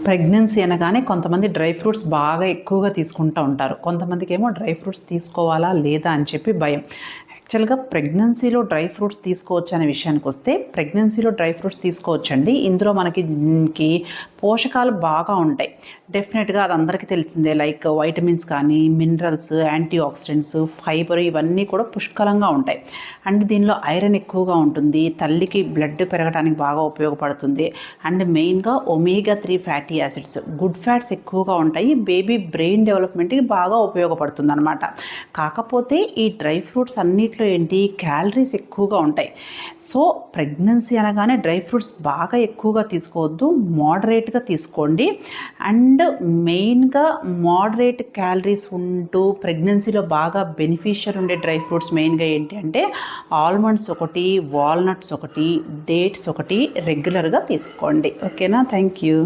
Pregnancy అనగానే కొంతమంది dry fruits బాగా ఎక్కువగా తీసుకుంటూ ఉంటారు. కొంతమందికి ఏమో డ్రై ఫ్రూట్స్ తీసుకోవాలా లేదా అని చెప్పి భయం. యాక్చువల్గా ప్రెగ్నెన్సీలో డ్రై ఫ్రూట్స్ తీసుకోవచ్చు అనే విషయానికి వస్తే ప్రెగ్నెన్సీలో డ్రై ఫ్రూట్స్ తీసుకోవచ్చండి. ఇందులో మనకి పోషకాలు బాగా ఉంటాయి. డెఫినెట్గా అది అందరికీ తెలిసిందే. లైక్ వైటమిన్స్ కానీ, మినరల్స్, యాంటీ ఆక్సిడెంట్స్, ఫైబర్ ఇవన్నీ కూడా పుష్కలంగా ఉంటాయి. అండ్ దీనిలో ఐరన్ ఎక్కువగా ఉంటుంది. తల్లికి బ్లడ్ పెరగడానికి బాగా ఉపయోగపడుతుంది. అండ్ మెయిన్గా omega 3 fatty acids, good fats ఎక్కువగా ఉంటాయి. బేబీ బ్రెయిన్ డెవలప్మెంట్కి బాగా ఉపయోగపడుతుంది అనమాట. కాకపోతే ఈ డ్రై ఫ్రూట్స్ అన్నిట్లో ఏంటి, క్యాలరీస్ ఎక్కువగా ఉంటాయి. సో ప్రెగ్నెన్సీ అనగానే డ్రై ఫ్రూట్స్ బాగా ఎక్కువగా తీసుకోవద్దు, మోడరేట్గా తీసుకోండి. అండ్ మెయిన్గా మోడరేట్ క్యాలరీస్ ఉంటూ ప్రెగ్నెన్సీలో బాగా బెనిఫిషియల్ ఉండే డ్రై ఫ్రూట్స్ మెయిన్గా ఏంటి అంటే ఆల్మండ్స్ ఒకటి, వాల్నట్స్ ఒకటి, డేట్స్ ఒకటి రెగ్యులర్గా తీసుకోండి. ఓకేనా? Thank you.